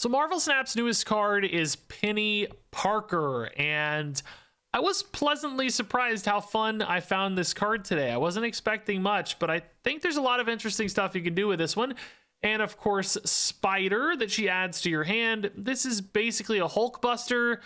So Marvel Snap's newest card is Peni Parker, and I was pleasantly surprised how fun I found this card today. I wasn't expecting much, but I think there's a lot of interesting stuff you can do with this one. And of course, Spider that she adds to your hand. This is basically a Hulk Buster,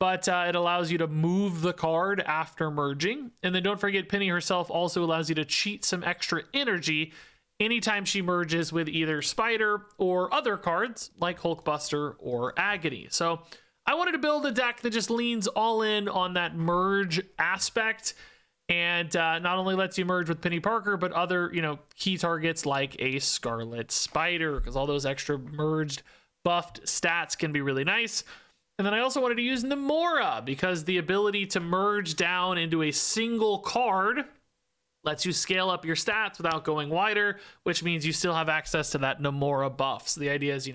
but it allows you to move the card after merging. And then don't forget, Peni herself also allows you to cheat some extra energy anytime she merges with either Spider or other cards like Hulkbuster or Agony. So I wanted to build a deck that just leans all in on that merge aspect, and not only lets you merge with Peni Parker, but other, key targets like a Scarlet Spider, because all those extra merged buffed stats can be really nice. And then I also wanted to use Namora, because the ability to merge down into a single card lets you scale up your stats without going wider, which means you still have access to that Namora buff. So the idea is,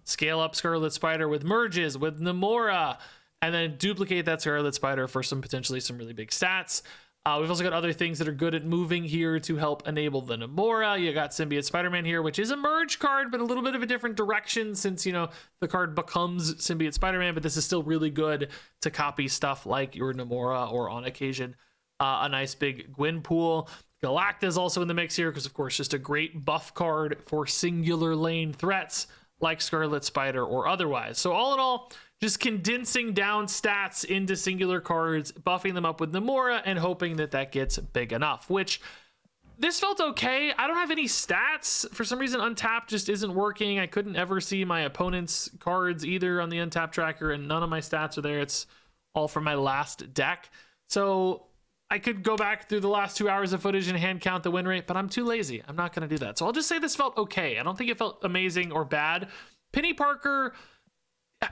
scale up Scarlet Spider with merges with Namora, and then duplicate that Scarlet Spider for potentially some really big stats. We've also got other things that are good at moving here to help enable the Namora. You got Symbiote Spider-Man here, which is a merge card, but a little bit of a different direction since, the card becomes Symbiote Spider-Man, but this is still really good to copy stuff like your Namora, or on occasion, a nice big Gwenpool. Galacta is also in the mix here because, of course, just a great buff card for singular lane threats like Scarlet Spider or otherwise. So all in all, just condensing down stats into singular cards, buffing them up with Namora, and hoping that that gets big enough, which this felt okay. I don't have any stats. For some reason, Untap just isn't working. I couldn't ever see my opponent's cards either on the Untap tracker, and none of my stats are there. It's all from my last deck. So I could go back through the last 2 hours of footage and hand count the win rate, but I'm too lazy. I'm not going to do that. So I'll just say this felt okay. I don't think it felt amazing or bad. Peni Parker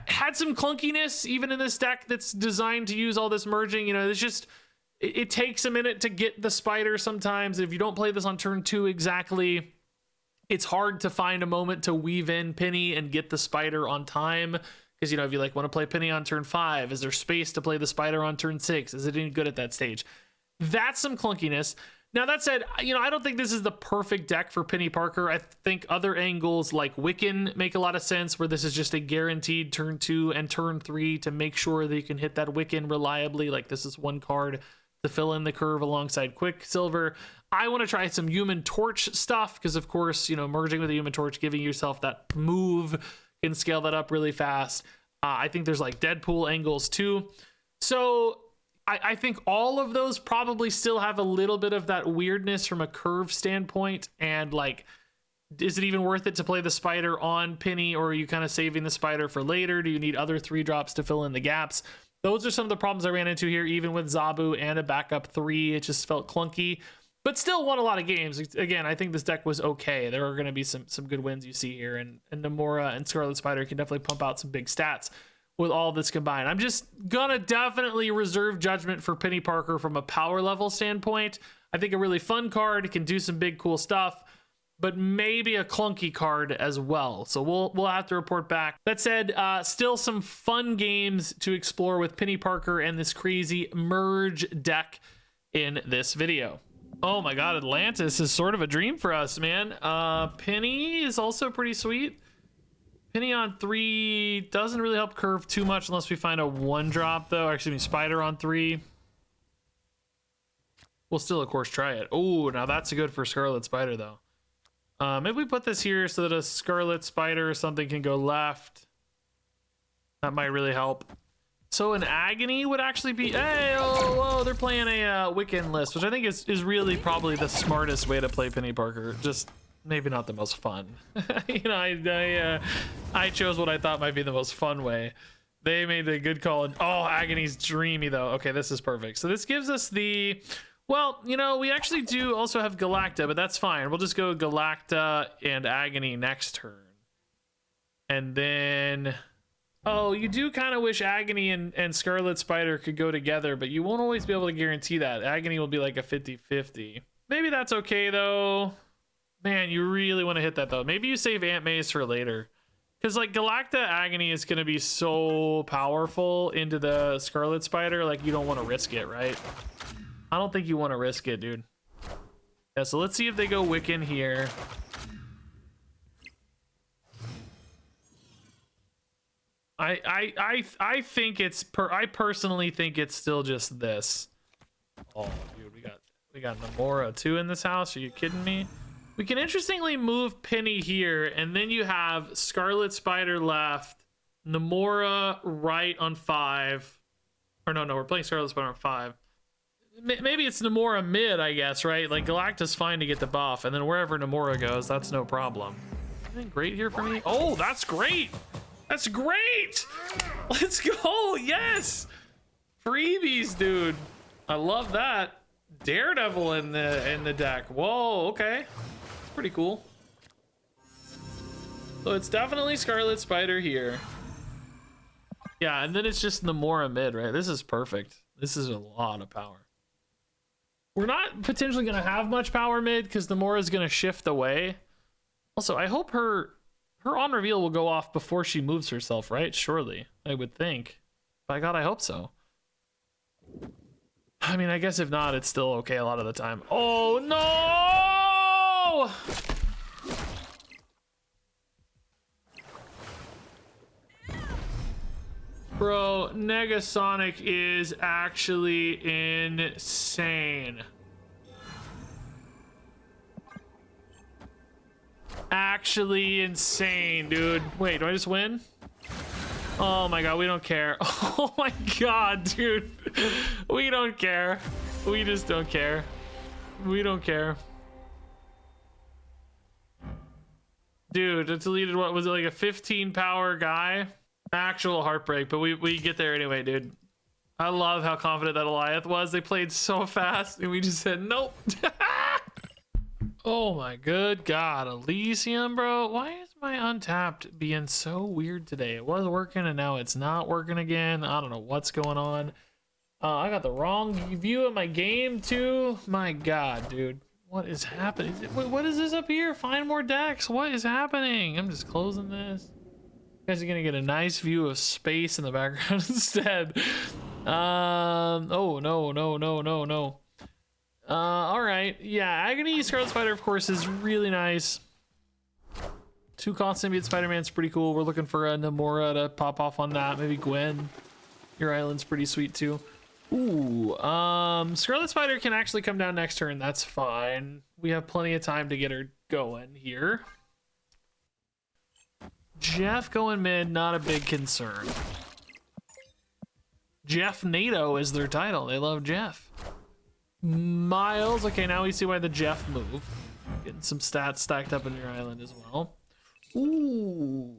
had some clunkiness even in this deck that's designed to use all this merging. It's just, it takes a minute to get the spider sometimes. If you don't play this on turn 2 exactly, it's hard to find a moment to weave in Peni and get the spider on time. Because, if you want to play Peni on turn 5, is there space to play the spider on turn 6? Is it any good at that stage? That's some clunkiness. Now, that said, I don't think this is the perfect deck for Peni Parker. I think other angles like Wiccan make a lot of sense, where this is just a guaranteed turn 2 and turn 3 to make sure that you can hit that Wiccan reliably. Like, this is one card to fill in the curve alongside Quicksilver. I want to try some Human Torch stuff because, of course, merging with a Human Torch, giving yourself that move can scale that up really fast. I think there's like Deadpool angles too. So I think all of those probably still have a little bit of that weirdness from a curve standpoint. And is it even worth it to play the spider on Peni, or are you kind of saving the spider for later? Do you need other 3-drops to fill in the gaps? Those are some of the problems I ran into here, even with Zabu and a backup 3. It just felt clunky, but still won a lot of games. Again, I think this deck was okay. There are going to be some good wins you see here, and Namora and Scarlet Spider can definitely pump out some big stats with all this combined. I'm just gonna definitely reserve judgment for Peni Parker from a power level standpoint. I think a really fun card, can do some big cool stuff, but maybe a clunky card as well. So we'll have to report back. That said, still some fun games to explore with Peni Parker and this crazy merge deck in this video. Oh my god, Atlantis is sort of a dream for us, man. Peni is also pretty sweet. Peni on 3 doesn't really help curve too much unless we find a 1-drop, though. Actually, Spider on 3. We'll still, of course, try it. Oh, now that's good for Scarlet Spider, though. Maybe we put this here so that a Scarlet Spider or something can go left. That might really help. So an Agony would actually be... Hey, oh, they're playing a Wiccan list, which I think is really probably the smartest way to play Peni Parker. Just maybe not the most fun. I chose what I thought might be the most fun way. They made a good call. And, oh, Agony's dreamy, though. Okay, this is perfect. So this gives us the... Well, we actually do also have Galacta, but that's fine. We'll just go Galacta and Agony next turn. And then... Oh, you do kind of wish Agony and Scarlet Spider could go together, but you won't always be able to guarantee that. Agony will be like a 50-50. Maybe that's okay, though. Man, you really want to hit that, though. Maybe you save Aunt May's for later. Because, Galacta Agony is going to be so powerful into the Scarlet Spider, you don't want to risk it, right? I don't think you want to risk it, dude. Yeah, so let's see if they go Wiccan here. I think it's I personally think it's still just this. Oh, dude, we got Namora too in this house. Are you kidding me? We can interestingly move Penny here, and then you have Scarlet Spider left, Namora right on 5. Or no, we're playing Scarlet Spider on 5. Maybe it's Namora mid, I guess, right? Like Galacta's fine to get the buff, and then wherever Namora goes, that's no problem. Anything great here for me? Oh, that's great! That's great! Let's go! Yes! Freebies, dude. I love that. Daredevil in the deck. Whoa, okay. Pretty cool. So it's definitely Scarlet Spider here. Yeah, and then it's just Namora mid, right? This is perfect. This is a lot of power. We're not potentially going to have much power mid because Namora is going to shift away. Also, I hope her on reveal will go off before she moves herself, right? Surely, I would think. By God, I hope so. I mean, I guess if not, it's still okay a lot of the time. Oh, no! Bro, Negasonic is actually insane. Actually insane, dude. Wait, do I just win? Oh my God, we don't care. Oh my God, dude. We don't care. We just don't care. We don't care. Dude, it deleted, what was it, like a 15 power guy? Actual heartbreak, but we get there anyway, dude. I love how confident that Goliath was. They played so fast and we just said nope. Oh my good God, Elysium, bro. Why is my untapped being so weird today? It was working and now it's not working again. I don't know what's going on. I got the wrong view of my game too. My God, dude. What is happening? What is this up here? Find more decks. What is happening? I'm just closing this. You guys are gonna get a nice view of space in the background instead. Oh no. All right, yeah, Agony Scarlet Spider, of course, is really nice. 2 cost symbiote Spider-Man's pretty cool. We're looking for a Namora to pop off on that. Maybe Gwen. Your island's pretty sweet too. Ooh, Scarlet Spider can actually come down next turn. That's fine. We have plenty of time to get her going here. Jeff going mid, not a big concern. Jeff NATO is their title. They love Jeff. Miles, okay, now we see why the Jeff move. Getting some stats stacked up in your island as well. Ooh,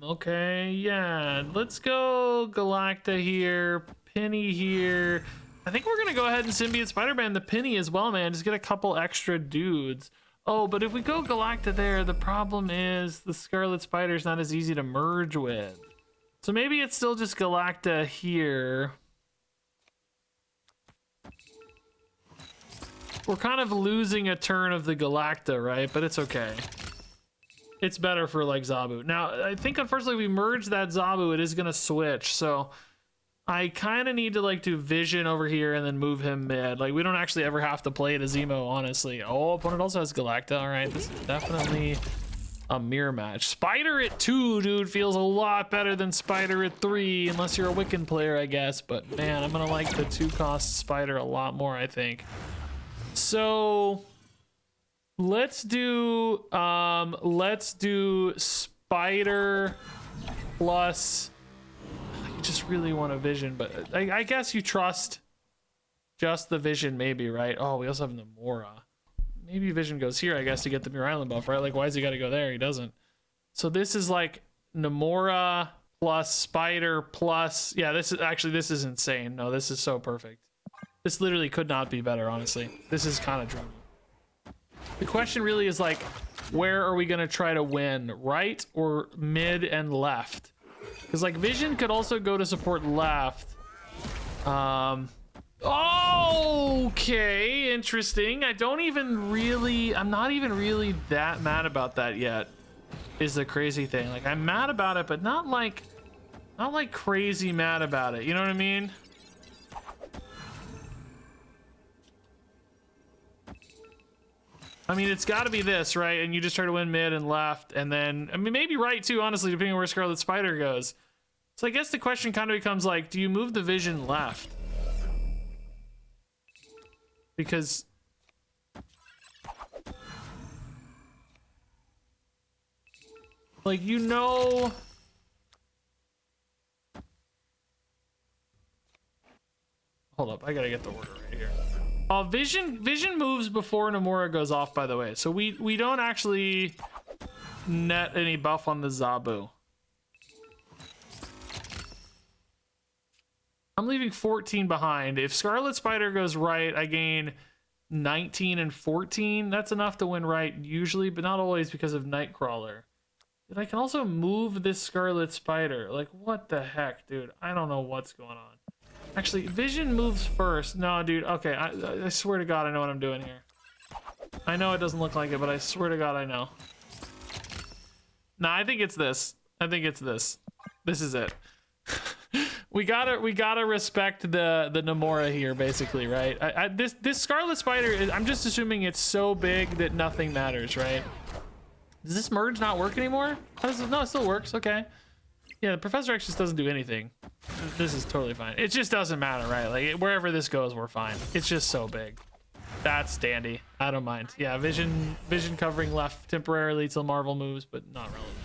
okay, yeah. Let's go Galacta here, Penny here. I think we're gonna go ahead and Symbiote Spider-Man the Penny as well, man. Just get a couple extra dudes. Oh, but if we go Galacta there, the problem is the Scarlet Spider's not as easy to merge with. So maybe it's still just Galacta here. We're kind of losing a turn of the Galacta, right? But it's okay. It's better for like Zabu. Now, I think unfortunately we merge that Zabu, it is gonna switch. So I kind of need to like do Vision over here and then move him mid. Like we don't actually ever have to play it as Zemo, honestly. Oh, opponent also has Galacta. All right, this is definitely a mirror match. Spider at 2, dude, feels a lot better than Spider at 3, unless you're a Wiccan player, I guess. But man, I'm gonna like the 2-cost Spider a lot more, I think. So let's do Spider plus. You just really want a Vision, but I guess you trust just the Vision, maybe, right? Oh, we also have Namora. Maybe Vision goes here, I guess, to get the Mirror Island buff, right? Like, why does he got to go there? He doesn't. So this is like Namora plus Spider plus. Yeah, this is insane. No, this is so perfect. This literally could not be better, honestly. This is kind of dreamy. The question really is like, where are we gonna try to win, right or mid and left? Because like Vision could also go to support left. Okay, interesting. I'm not even really that mad about that yet. Is the crazy thing. Like I'm mad about it, but not like crazy mad about it. You know what I mean? I mean, it's got to be this, right? And you just try to win mid and left, and then, I mean, maybe right too, honestly, depending on where Scarlet Spider goes. So I guess the question kind of becomes like, do you move the vision left? Because like, you know, hold up, I gotta get the order right here. Vision moves before Nomura goes off, by the way, so we don't actually net any buff on the Zabu. I'm leaving 14 behind. If Scarlet Spider goes right, I gain 19 and 14. That's enough to win right usually, but not always because of Nightcrawler. And I can also move this Scarlet Spider. Like, what the heck, dude? I don't know what's going on. Actually, Vision moves first. No, dude. Okay, I swear to God, I know what I'm doing here. I know it doesn't look like it, but I swear to God, I know. Nah, I think it's this. I think it's this. This is it. we gotta respect the Nomura here, basically, right? This Scarlet Spider is. I'm just assuming it's so big that nothing matters, right? Does this merge not work anymore? No, it still works. Okay. Yeah, the Professor X just doesn't do anything. This is totally fine. It just doesn't matter, right? Like, wherever this goes, we're fine. It's just so big. That's dandy. I don't mind. Yeah, vision covering left temporarily till Marvel moves, but not relevant.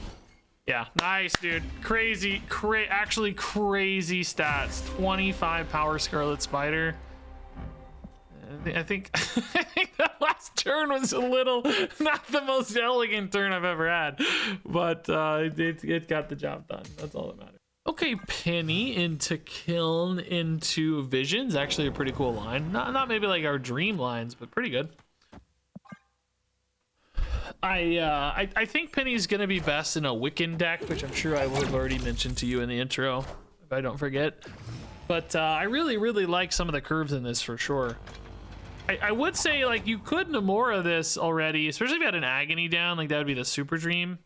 Yeah, nice, dude. Actually crazy stats. 25 power Scarlet Spider. I think that last turn was a little, not the most elegant turn I've ever had, but it got the job done. That's all that matters. Okay, Penny into Kiln into Vision's actually a pretty cool line. Not maybe like our dream lines, but pretty good. I think Penny's gonna be best in a Wiccan deck, which I'm sure I will have already mentioned to you in the intro, if I don't forget. But I really like some of the curves in this for sure. I would say, like, you could Nomura this already, especially if you had an Agony down, like that would be the super dream.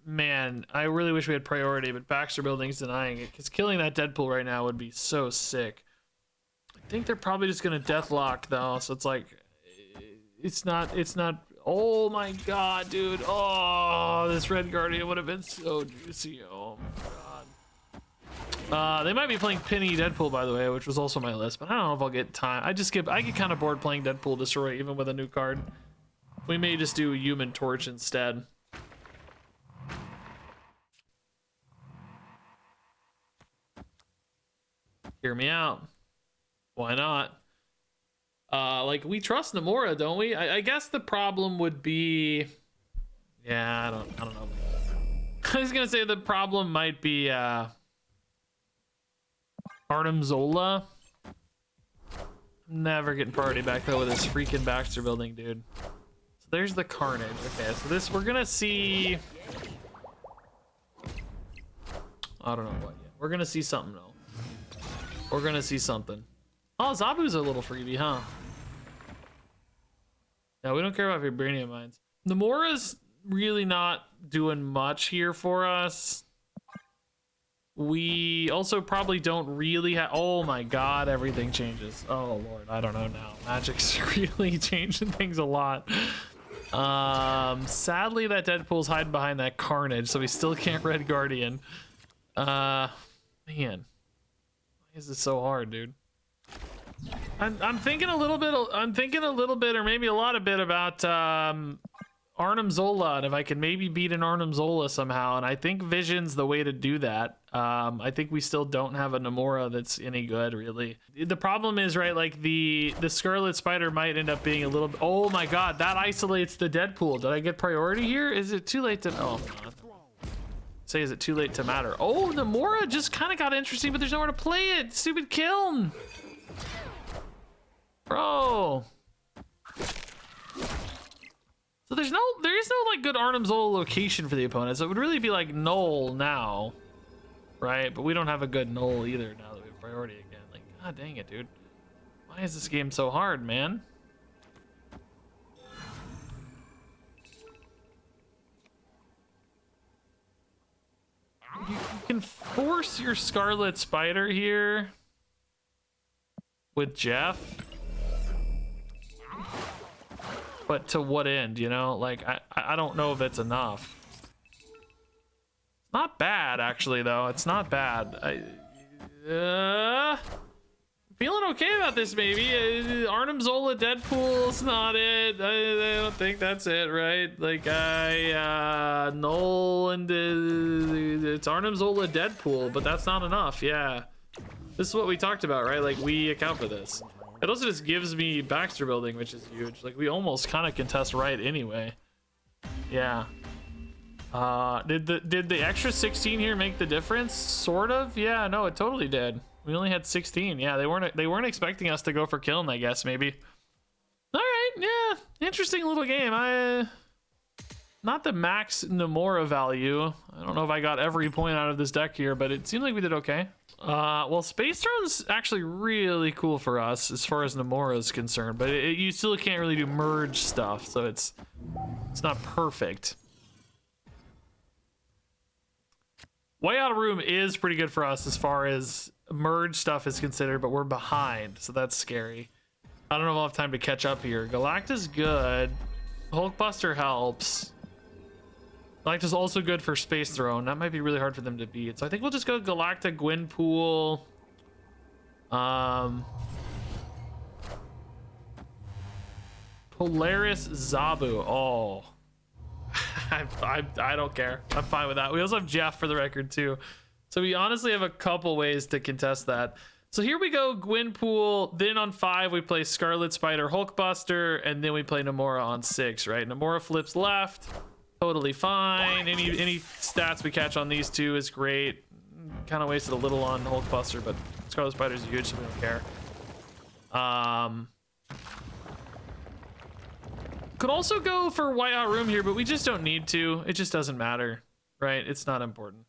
Man, I really wish we had priority, but Baxter Building's denying it, because killing that Deadpool right now would be so sick. I think they're probably just gonna Deathlock though, so it's like, it's not, oh my God, dude. Oh, this Red Guardian would have been so juicy. Oh my God. They might be playing Penny Deadpool, by the way, which was also my list, but I don't know if I'll get time. I get kind of bored playing Deadpool Destroy even with a new card. We may just do Human Torch instead. Hear me out. Why not? Like, we trust Nomura, don't we? I guess the problem would be, yeah, I don't know. I was gonna say the problem might be Artem Zola. Never getting priority back though with this freaking Baxter Building, dude. So there's the Carnage. Okay, so this we're gonna see. I don't know what yet. We're gonna see something though. We're gonna see something. Oh, Zabu's a little freebie, huh? Yeah, we don't care about Vibranium Mines. Nomura's really not doing much here for us. We also probably don't really have, oh my God, everything changes. Oh Lord, I don't know now. Magic's really changing things a lot. Sadly that Deadpool's hiding behind that Carnage, so we still can't Red Guardian. Man, why is this so hard, dude? I'm thinking a little bit, or maybe a lot of bit about Arnim Zola, and if I can maybe beat an Arnim Zola somehow, and I think Vision's the way to do that. I think we still don't have a Nomura that's any good, really. The problem is, right, like the Scarlet Spider might end up being a little, oh my God, that isolates the Deadpool. Did I get priority here? Is it too late to, oh God. Say, is it too late to matter? Oh, Nomura just kind of got interesting, but there's nowhere to play it. Stupid Kiln. Bro. So there is no like good Arnim Zola location for the opponent. So it would really be like Null now, right? But we don't have a good Null either now that we have priority again. Like, God dang it, dude. Why is this game so hard, man? You can force your Scarlet Spider here with Jeff. but to what end, you know? Like, I don't know if it's enough. Not bad, actually, though. It's not bad. Feeling okay about this, maybe. Arnim Zola Deadpool's not it. I don't think that's it, right? Like, Nolan, it's Arnim Zola Deadpool, but that's not enough, yeah. This is what we talked about, right? Like, we account for this. It also just gives me Baxter building, which is huge. Like, we almost kind of contest right anyway. Yeah. Did the extra 16 here make the difference? Sort of. Yeah, no, it totally did. We only had 16. Yeah, they weren't expecting us to go for killing, I guess, maybe. All right, yeah, interesting little game. Not the max Nomura value. I don't know if I got every point out of this deck here, but it seemed like we did okay. Well, Space Throne's actually really cool for us as far as Nomura is concerned, but you still can't really do merge stuff, so it's not perfect. Whiteout Room is pretty good for us as far as merge stuff is considered, but we're behind, so that's scary. I don't know if I'll have time to catch up here. Galacta's good. Hulkbuster helps. Galacta's also good for Space Throne. That might be really hard for them to beat. So I think we'll just go Galacta, Gwenpool. Polaris, Zabu. Oh. I don't care. I'm fine with that. We also have Jeff for the record too. So we honestly have a couple ways to contest that. So here we go, Gwenpool. Then on 5 we play Scarlet Spider, Hulkbuster, and then we play Nomura on 6, right? Nomura flips left. Totally fine. Any stats we catch on these two is great. Kind of wasted a little on Hulkbuster, but Scarlet Spider's huge, so we don't care. Could also go for Whiteout Room here, but we just don't need to. It just doesn't matter, right? It's not important.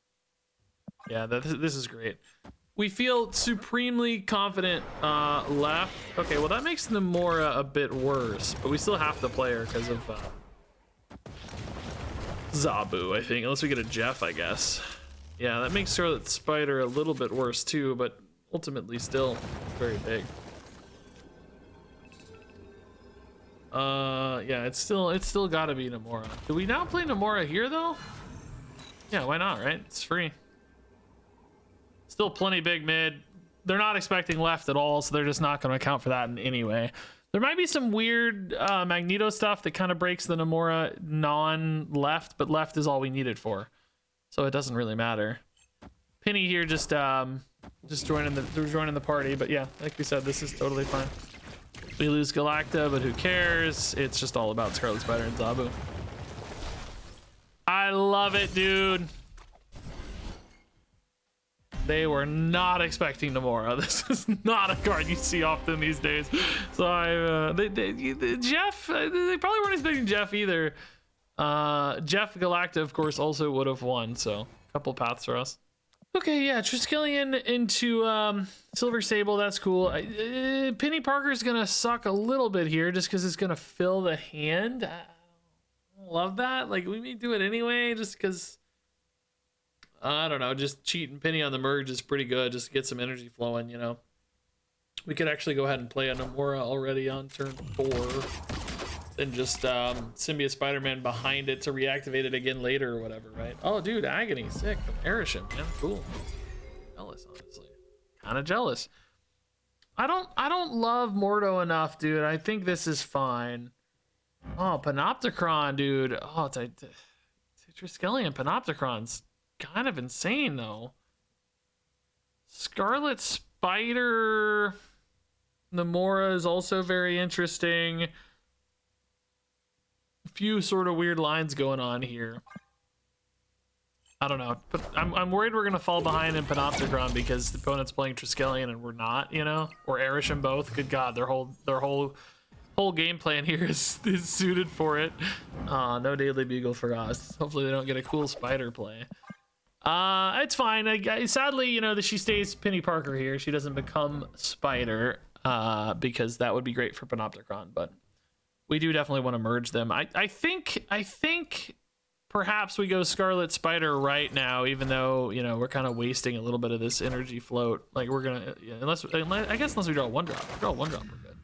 Yeah, this is great. We feel supremely confident left. Okay, well that makes Nomura a bit worse, but we still have to play her because of Zabu, I think. Unless we get a Jeff, I guess. Yeah, that makes Scarlet Spider a little bit worse too, but ultimately still very big. Yeah, it's still gotta be Nomura. Do we now play Nomura here though? Yeah, why not, right? It's free. Still plenty big mid. They're not expecting left at all, so they're just not going to account for that in any way. There might be some weird Magneto stuff that kind of breaks the Nomura non-left, but left is all we need it for, so it doesn't really matter. Penny here just joining the party, but yeah, like we said, this is totally fine. We lose Galacta, but who cares? It's just all about Scarlet Spider and Zabu. I love it, dude. They were not expecting Nomura. This is not a card you see often these days. So Jeff, they probably weren't expecting Jeff either. Jeff Galacta, of course, also would have won. So a couple paths for us. Okay, yeah, Triskelion into Silver Sable, that's cool. Peni Parker is gonna suck a little bit here just because it's gonna fill the hand. I don't love that. Like, we may do it anyway just because, I don't know, just cheating Penny on the merge is pretty good just to get some energy flowing, you know. We could actually go ahead and play a Nomura already on turn 4. Then just Symbiote Spider-Man behind it to reactivate it again later or whatever, right? Oh, dude, Agony, sick from Erisham, man, cool. Jealous, honestly, kind of jealous. I don't love Mordo enough, dude. I think this is fine. Oh, Panopticron, dude. Oh, Triskelion Panopticron's kind of insane though. Scarlet Spider Nomura is also very interesting. Few sort of weird lines going on here. I don't know, but I'm worried we're gonna fall behind in Panopticron because the opponent's playing Triskelion and we're not, you know, or Erisham both. Good God, their whole game plan here is suited for it. No Daily Bugle for us. Hopefully they don't get a cool spider play. It's fine. Sadly, you know, that she stays Peni Parker here. She doesn't become Spider because that would be great for Panopticron, but we do definitely want to merge them. I think perhaps we go Scarlet Spider right now, even though, you know, we're kind of wasting a little bit of this energy float. Like, we're gonna, unless I guess unless we draw one drop. Draw one drop, we're good.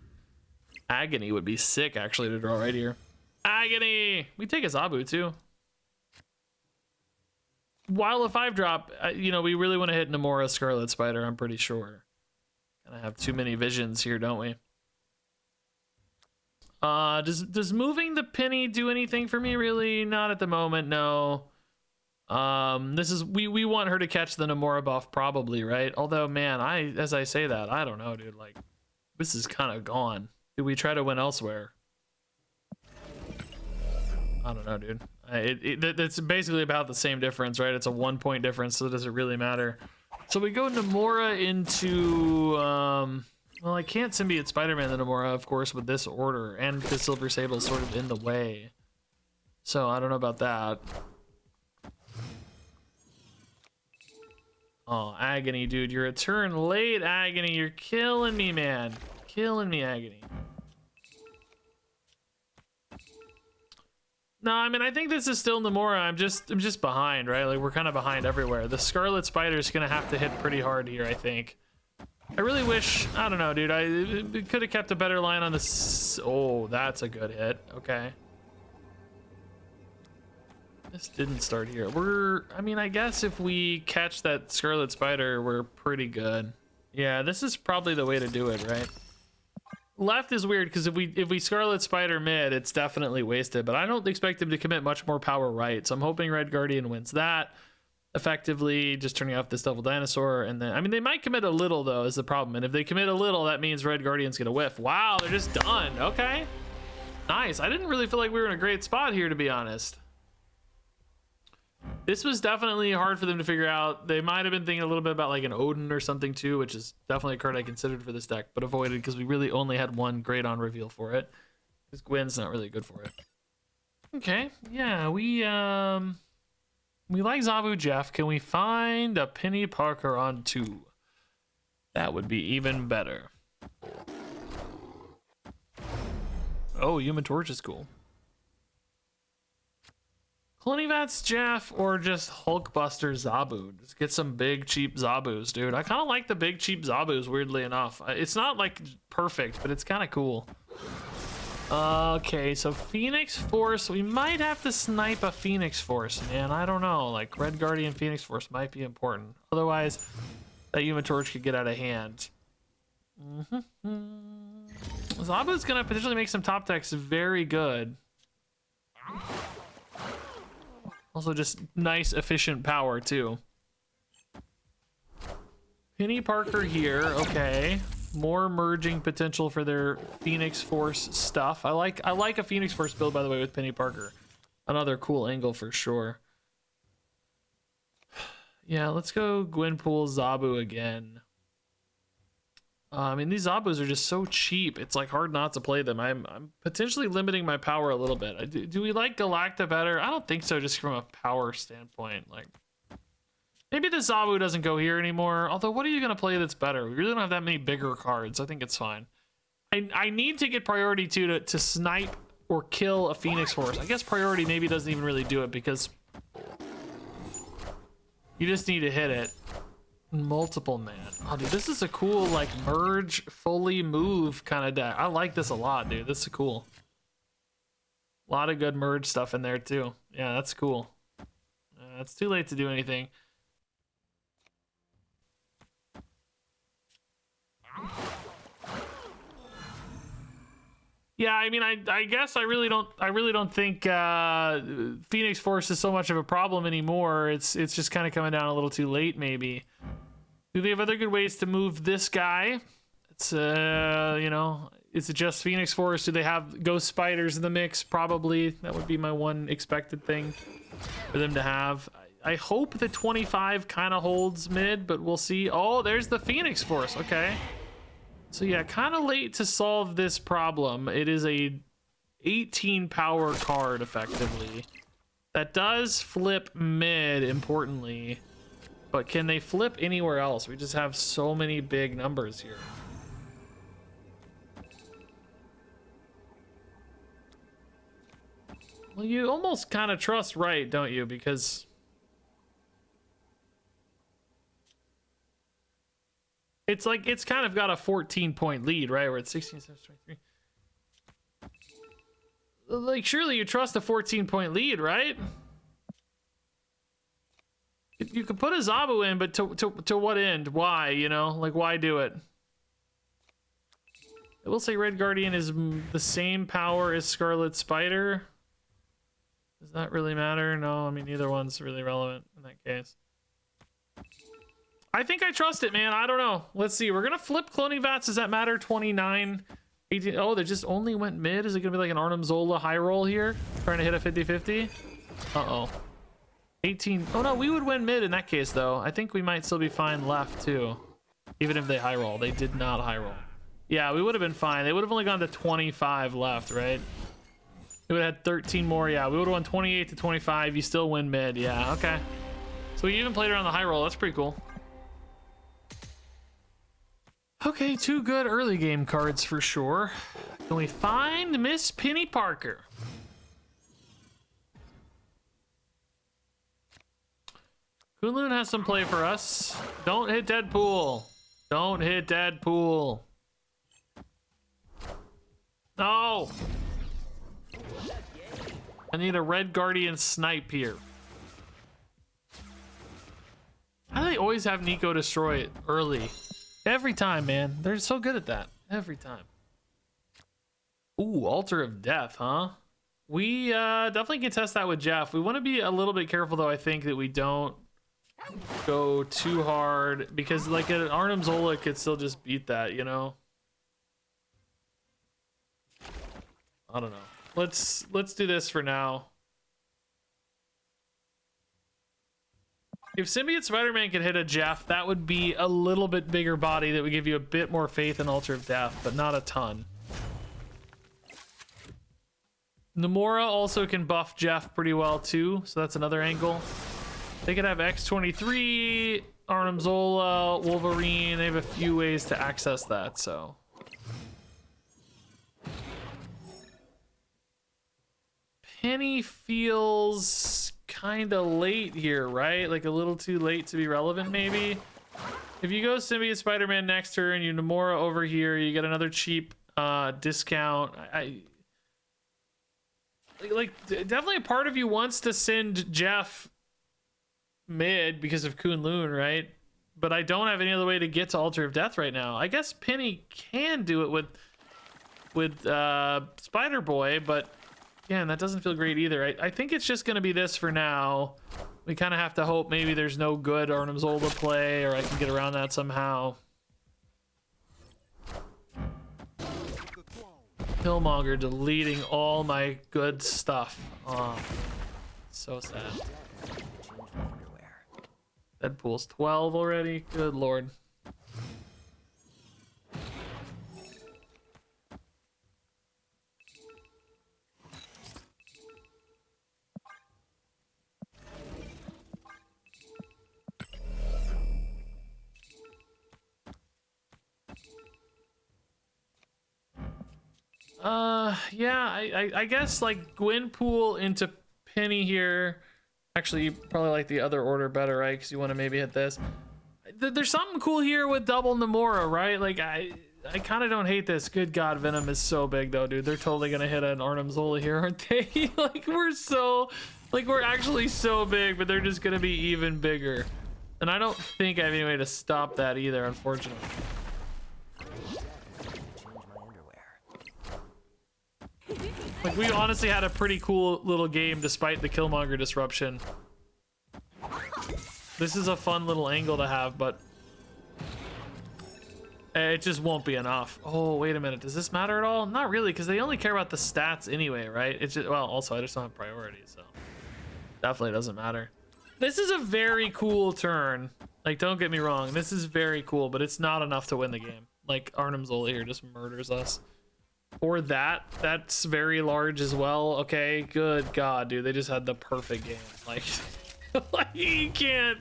Agony would be sick actually to draw right here. Agony. We take a Zabu too. While a 5-drop, you know, we really want to hit Namora Scarlet Spider, I'm pretty sure. And I have too many visions here, don't we? Does moving the Penny do anything for me? Really? Not at the moment, no. This is we want her to catch the Namora buff probably, right? Although, man, as I say that, I don't know, dude. Like, this is kind of gone. Do we try to win elsewhere? I don't know, dude. It's basically about the same difference, right? It's a 1-point difference, so does it really matter? So we go Namora into well, I can't symbiote Spider-Man the Namora, of course, with this order, and the Silver Sable is sort of in the way. So I don't know about that. Oh, Agony, dude. You're a turn late, Agony. You're killing me, man. Killing me, Agony. No, I mean, I think this is still Namora. I'm just behind, right? Like, we're kind of behind everywhere. The Scarlet Spider is going to have to hit pretty hard here, I think. I really wish... I don't know, dude. I could have kept a better line on this. Oh, that's a good hit. Okay. This didn't start here. I mean, I guess if we catch that Scarlet Spider, we're pretty good. Yeah, this is probably the way to do it, right? Left is weird because if we Scarlet Spider mid, it's definitely wasted, but I don't expect him to commit much more power right. So I'm hoping Red Guardian wins that effectively, just turning off this Devil Dinosaur. And then, I mean, they might commit a little though, is the problem. And if they commit a little, that means Red Guardian's gonna whiff. Wow, they're just done. Okay. Nice. I didn't really feel like we were in a great spot here, to be honest. This was definitely hard for them to figure out. They might have been thinking a little bit about like an Odin or something too, which is definitely a card I considered for this deck, but avoided because we really only had one great on reveal for it. Because Gwen's not really good for it. Okay, yeah, we like Zabu Jeff. Can we find a Peni Parker on 2? That would be even better. Oh, Human Torch is cool. Clonivats Jeff or just Hulkbuster Zabu. Just get some big cheap Zabus, dude. I kind of like the big cheap Zabus, weirdly enough. It's not like perfect, but it's kind of cool. Okay, so Phoenix Force. We might have to snipe a Phoenix Force, man. I don't know. Like, Red Guardian Phoenix Force might be important. Otherwise, that Human Torch could get out of hand. Zabu's gonna potentially make some top decks very good. Also just nice, efficient power, too. Peni Parker here. Okay. More merging potential for their Phoenix Force stuff. I like a Phoenix Force build, by the way, with Peni Parker. Another cool angle for sure. Yeah, let's go Gwenpool Zabu again. I mean, these Zabus are just so cheap. It's like hard not to play them. I'm potentially limiting my power a little bit. Do we like Galacta better? I don't think so, just from a power standpoint. Like, maybe the Zabu doesn't go here anymore. Although, what are you gonna play that's better? We really don't have that many bigger cards. I think it's fine. I need to get priority to snipe or kill a Phoenix Force. I guess priority maybe doesn't even really do it because you just need to hit it. Multiple man. Oh, dude, this is a cool, like, merge, fully move kind of deck. I like this a lot, dude. This is cool. A lot of good merge stuff in there, too. Yeah, that's cool. It's too late to do anything. Yeah, I mean, I guess I really don't think Phoenix Force is so much of a problem anymore. It's just kind of coming down a little too late, maybe. Do they have other good ways to move this guy? It's you know, is it just Phoenix Force? Do they have Ghost Spiders in the mix? Probably. That would be my one expected thing for them to have. I hope the 25 kind of holds mid, but we'll see. Oh, there's the Phoenix Force. Okay. So yeah, kind of late to solve this problem. It is a 18 power card, effectively. That does flip mid, importantly. But can they flip anywhere else? We just have so many big numbers here. Well, you almost kind of trust right, don't you? Because it's like, it's kind of got a 14-point lead, right? Where it's 16, 17, 23. like, surely you trust a 14-point lead, right? You could put a Zabu in, but to what end? Why, you know? Like, why do it? I will say Red Guardian is the same power as Scarlet Spider. Does that really matter? No, I mean, neither one's really relevant in that case. I think I trust it, man. I don't know. Let's see. We're going to flip Cloning Vats. Does that matter? 29, 18. Oh, they just only went mid. Is it going to be like an Arnim Zola high roll here? Trying to hit a 50-50? Uh-oh. 18. Oh, no, we would win mid in that case, though. I think we might still be fine left, too. Even if they high roll. They did not high roll. Yeah, we would have been fine. They would have only gone to 25 left, right? They would have had 13 more. Yeah, we would have won 28 to 25. You still win mid. Yeah, okay. So we even played around the high roll. That's pretty cool. Okay, 2 good early game cards for sure. Can we find Miss Peni Parker? Kunlun has some play for us. Don't hit Deadpool. Don't hit Deadpool. No. I need a Red Guardian snipe here. How do they always have Nico destroy it early? Every time, man. They're so good at that. Every time. Ooh, Altar of Death, huh? We definitely can test that with Jeff. We want to be a little bit careful, though, I think, that we don't go too hard. Because, like, an Arnim Zola could still just beat that, you know? I don't know. Let's do this for now. If Symbiote Spider-Man could hit a Jeff, that would be a little bit bigger body that would give you a bit more faith in Altar of Death, but not a ton. Nomura also can buff Jeff pretty well too, so that's another angle. They could have X-23, Arnim Zola, Wolverine. They have a few ways to access that, so. Penny feels kind of late here, right? Like a little too late to be relevant, maybe. If you go Symbiote Spider-Man next turn, you Nomura over here, you get another cheap discount. Like definitely a part of you wants to send Jeff mid because of Kunlun, right? But I don't have any other way to get to Altar of Death right now. I guess Penny can do it with Spider Boy, but yeah, and that doesn't feel great either. I think it's just going to be this for now. We kind of have to hope maybe there's no good Arnim Zola play, or I can get around that somehow. Killmonger deleting all my good stuff. Oh, so sad. Deadpool's 12 already. Good lord. Yeah, I guess like Gwenpool into Penny here. Actually, you probably like the other order better, right? Because you want to maybe hit this. There's something cool here with double Nomura, right? Like I kind of don't hate this. Good God, Venom is so big though, dude. They're totally gonna hit an Arnim Zola here, aren't they? Like we're actually so big, but they're just gonna be even bigger. And I don't think I have any way to stop that either, unfortunately. Like, we honestly had a pretty cool little game despite the Killmonger disruption. This is a fun little angle to have, but it just won't be enough. Oh, wait a minute. Does this matter at all? Not really, because they only care about the stats anyway, right? It's just, well, also, I just don't have priority, so definitely doesn't matter. This is a very cool turn. Like, don't get me wrong. This is very cool, but it's not enough to win the game. Like, Arnim Zola here just murders us. Or that's very large as well. Okay, good God, dude, they just had the perfect game. Like, like you can't.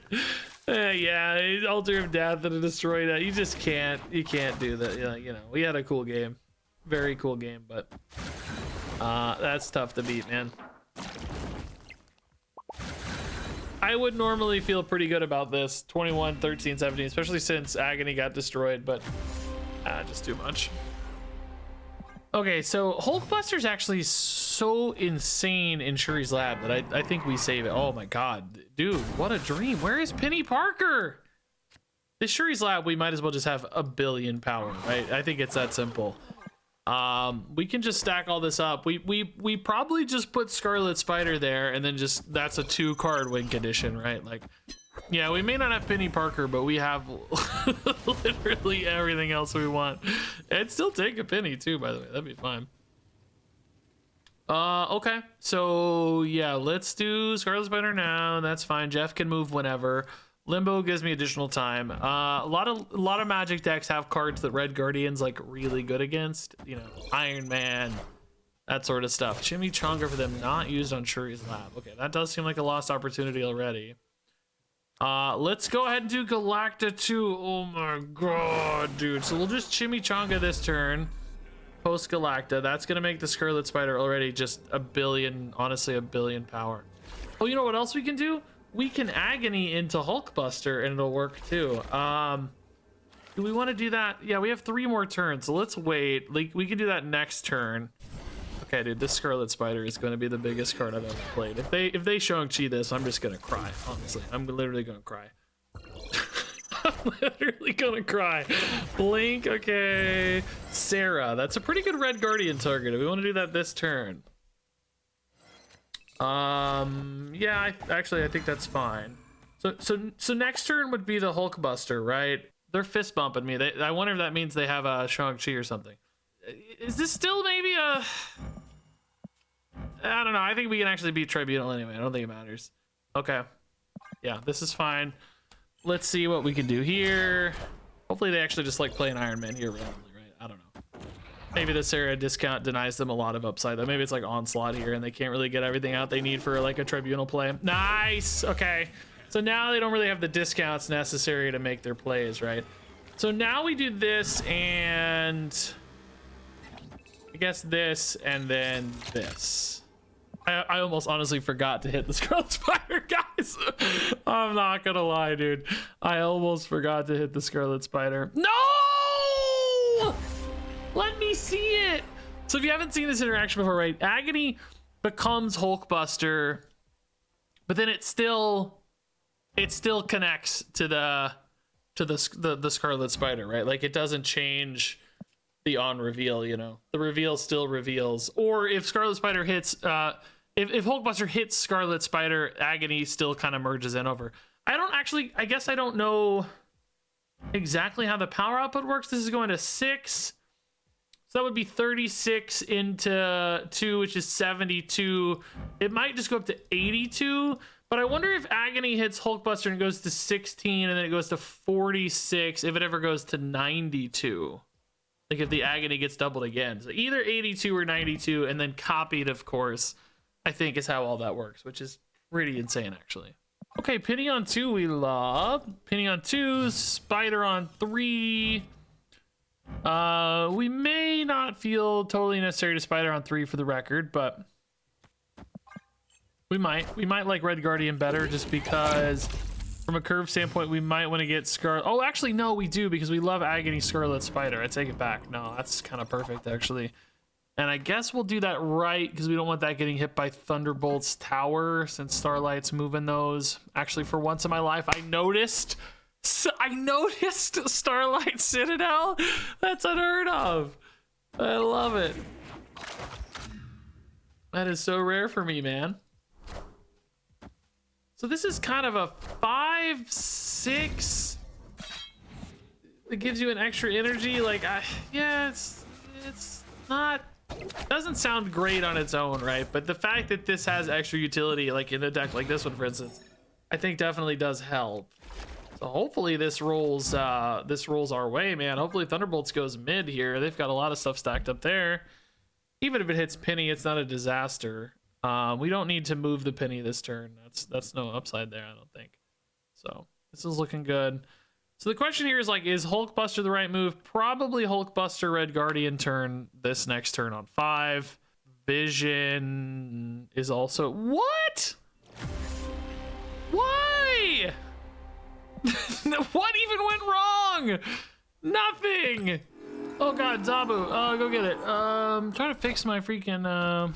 Yeah, Altar of Death and destroy that. You just can't. You can't do that. Yeah, you know, we had a cool game, very cool game, but that's tough to beat, man. I would normally feel pretty good about this 21, 13, 17, especially since Agony got destroyed, but just too much. Okay, so Hulkbuster's actually so insane in Shuri's lab that I think we save it. Oh my god, dude, what a dream. Where is Peni Parker? This Shuri's lab, we might as well just have a billion power, right? I think it's that simple. We can just stack all this up. We probably just put Scarlet Spider there, and then just that's a 2-card win condition, right? Like, yeah, we may not have Peni Parker, but we have literally everything else we want. And still take a penny too, by the way. That'd be fine. Okay, so yeah, let's do Scarlet Spider now. That's fine. Jeff can move whenever. Limbo gives me additional time. A lot of Magic decks have cards that Red Guardian's like really good against. You know, Iron Man, that sort of stuff. Chimichanga for them not used on Shuri's lab. Okay, that does seem like a lost opportunity already. Let's go ahead and do Galacta 2. Oh my god, dude. So we'll just Chimichanga this turn. Post Galacta. That's gonna make the Scarlet Spider already just a billion, honestly, a billion power. Oh, you know what else we can do? We can Agony into Hulkbuster and it'll work too. Do we want to do that? Yeah, we have 3 more turns, so let's wait. Like, we can do that next turn. Okay, dude, this Scarlet Spider is going to be the biggest card I've ever played. If they Shang-Chi this, I'm just going to cry, honestly. I'm literally going to cry. I'm literally going to cry. Blink, okay. Sarah, that's a pretty good Red Guardian target. If we want to do that this turn. Yeah, I think that's fine. So next turn would be the Hulkbuster, right? They're fist bumping me. I wonder if that means they have a Shang-Chi or something. Is this still maybe a... I don't know. I think we can actually beat Tribunal anyway. I don't think it matters. Okay. Yeah, this is fine. Let's see what we can do here. Hopefully they actually just like play an Iron Man here randomly, right? I don't know. Maybe this area discount denies them a lot of upside though. Maybe it's like Onslaught here and they can't really get everything out they need for like a Tribunal play. Nice. Okay. So now they don't really have the discounts necessary to make their plays, right? So now we do this and I guess this and then this. I almost honestly forgot to hit the Scarlet Spider, guys. I'm not gonna lie, dude. I almost forgot to hit the Scarlet Spider. No! Let me see it. So if you haven't seen this interaction before, right? Agony becomes Hulkbuster, but then it still connects to the Scarlet Spider, right? Like it doesn't change the on reveal, you know. The reveal still reveals. Or if Scarlet Spider hits if Hulkbuster hits Scarlet Spider, Agony still kind of merges in over. I guess I don't know exactly how the power output works. This is going to 6. So that would be 36 into 2, which is 72. It might just go up to 82. But I wonder if Agony hits Hulkbuster and goes to 16 and then it goes to 46 if it ever goes to 92. Like if the Agony gets doubled again. So either 82 or 92 and then copied, of course, I think is how all that works, which is pretty insane actually. Okay, Peni on 2 we love. Peni on 2, Spider on 3. We may not feel totally necessary to Spider on 3 for the record, but we might like Red Guardian better just because from a curve standpoint we might want to get Scarlet. Oh, actually no, we do because we love Agony Scarlet Spider. I take it back. No, that's kind of perfect actually. And I guess we'll do that right because we don't want that getting hit by Thunderbolt's tower since Starlight's moving those. Actually, for once in my life, I noticed Starlight Citadel. That's unheard of. I love it. That is so rare for me, man. So this is kind of a 5-6. It gives you an extra energy. Like, yeah, it's not. Doesn't sound great on its own, right? But the fact that this has extra utility, like in a deck like this one, for instance, I think definitely does help. So hopefully this rolls our way, man. Hopefully Thunderbolts goes mid here. They've got a lot of stuff stacked up there. Even if it hits Peni, it's not a disaster. We don't need to move the Peni this turn. That's no upside there, I don't think. So this is looking good. So the question here is like, is Hulkbuster the right move? Probably Hulkbuster Red Guardian turn this next turn on 5. Vision is also... What? Why? What even went wrong? Nothing. Oh god, Zabu. Go get it. Trying to fix my freaking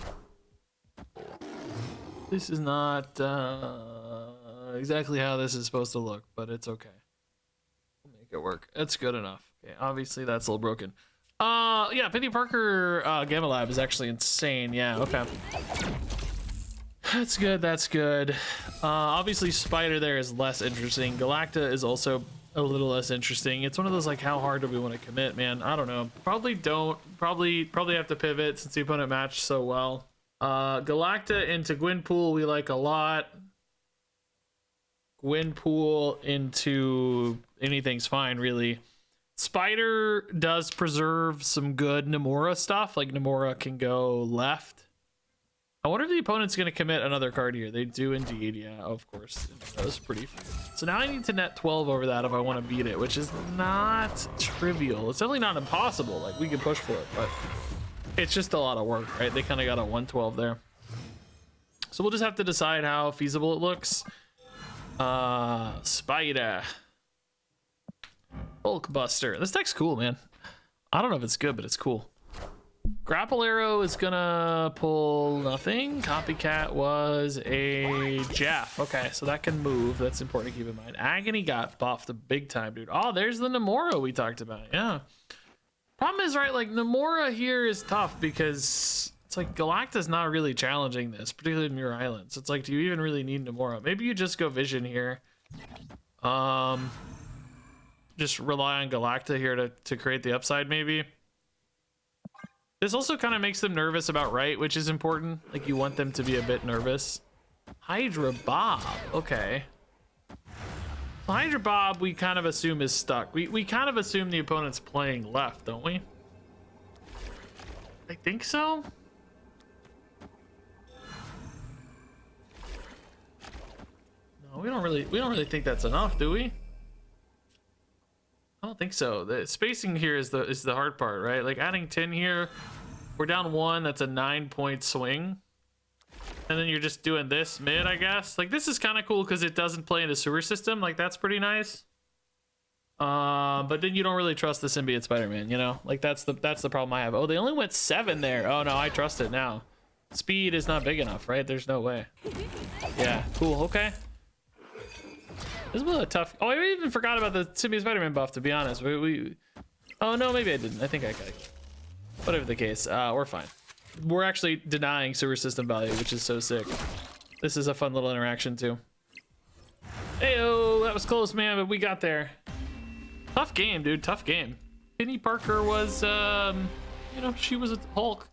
this is not exactly how this is supposed to look, but it's okay. We'll make it work. It's good enough. Okay, obviously that's a little broken. Yeah, Peni Parker Gamma Lab is actually insane. Yeah, okay. That's good, that's good. Obviously Spider there is less interesting. Galacta is also a little less interesting. It's one of those like, how hard do we want to commit, man? I don't know. Probably have to pivot since the opponent matched so well. Galacta into Gwenpool we like a lot. Gwenpool into anything's fine, really. Spider does preserve some good Nomura stuff. Like Nomura can go left. I wonder if the opponent's going to commit another card here. They do indeed. Yeah, of course. That was pretty free. So now I need to net 12 over that if I want to beat it, which is not trivial. It's definitely not impossible. Like, we can push for it, but it's just a lot of work, right? They kind of got a 112 there. So we'll just have to decide how feasible it looks. Spider. Hulkbuster. This deck's cool, man. I don't know if it's good, but it's cool. Grapple Arrow is gonna pull nothing. Copycat was a Jeff. Okay, so that can move. That's important to keep in mind. Agony got buffed a big time, dude. Oh, there's the Nomura we talked about. Yeah. Problem is, right, like Nomura here is tough because it's like Galacta's not really challenging this, particularly in Muir Islands. It's like, do you even really need Nomura? Maybe you just go Vision here. Just rely on Galacta here to create the upside, maybe. This also kind of makes them nervous about right, which is important. Like, you want them to be a bit nervous. Hydra Bob. Okay. Hydra Bob, we kind of assume is stuck. We kind of assume the opponent's playing left, don't we? I think so. No, we don't really think that's enough, do we? I don't think so. The spacing here is the hard part, right? Like adding 10 here, we're down 1. That's a 9-point swing, and then you're just doing this mid, I guess. Like this is kind of cool because it doesn't play in the sewer system. Like that's pretty nice. But then you don't really trust the symbiote Spider-Man, you know? Like that's the problem I have. Oh, they only went 7 there. Oh no, I trust it now. Speed is not big enough, right? There's no way. Yeah, cool. Okay. This was a tough. Oh, I even forgot about the symbiote Spider-Man buff, to be honest. Oh no, maybe I didn't. I think I got it. Whatever the case, we're fine. We're actually denying sewer system value, which is so sick. This is a fun little interaction too. Heyo, that was close, man, but we got there. Tough game, dude. Tough game. Peni Parker was, you know, she was a Hulk.